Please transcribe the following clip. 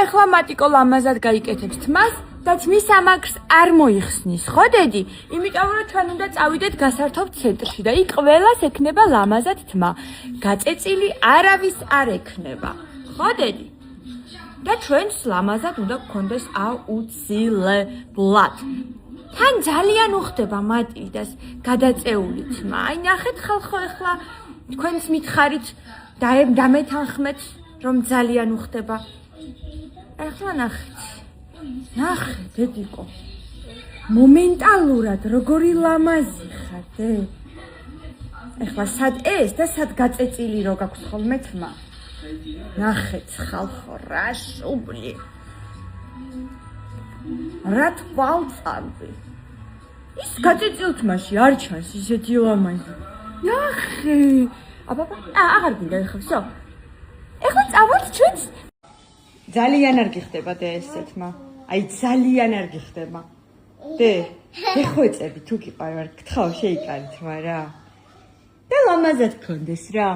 ეხლა მატიკო ლამაზად გაიკეთებს თმას და თმის ამაგრს არ მოიხსნის, ხო დედი? იმიტომ რომ ჩვენ უნდა წავიდეთ გასართობ ცენტრში და იქ ყველას ექნება ლამაზად თმა. გაწეწილი არავის არ ექნება, ხო დედი? და ჩვენს ლამაზად უნდა გქონდეს აუცილებლად. თან ძალიან უხდება მატილდას გადაწეული თმა. აი ნახეთ ხალხო ეხლა თქვენს მითხარით დამეთანხმეთ რომ ძალიან უხდება. ეხლა ნახეთ. ნახე დედიკო. მომენტალურად როგორი ლამაზი ხარ, ეხლა სად ეს და სად გაწეწილი რო გაქვს ხოლმე თმა. ნახეთ ხალხო რა შუბლი. რა თვალწამი. ის გაწეწილ თმაში არ ჩანს ისეთი ლამაზი. ნახე. აბაბა, აღარ გინდა ეხლა, всё. ეხლა წავალთ ჩვენს. ძალიან არ გიხდება და ესე თმა. აი ძალიან არ გიხდება. გეხვეწები თუ გიყავარ, გთხოვ შეიკარი თმა რა. და ლამაზად გქონდეს რა.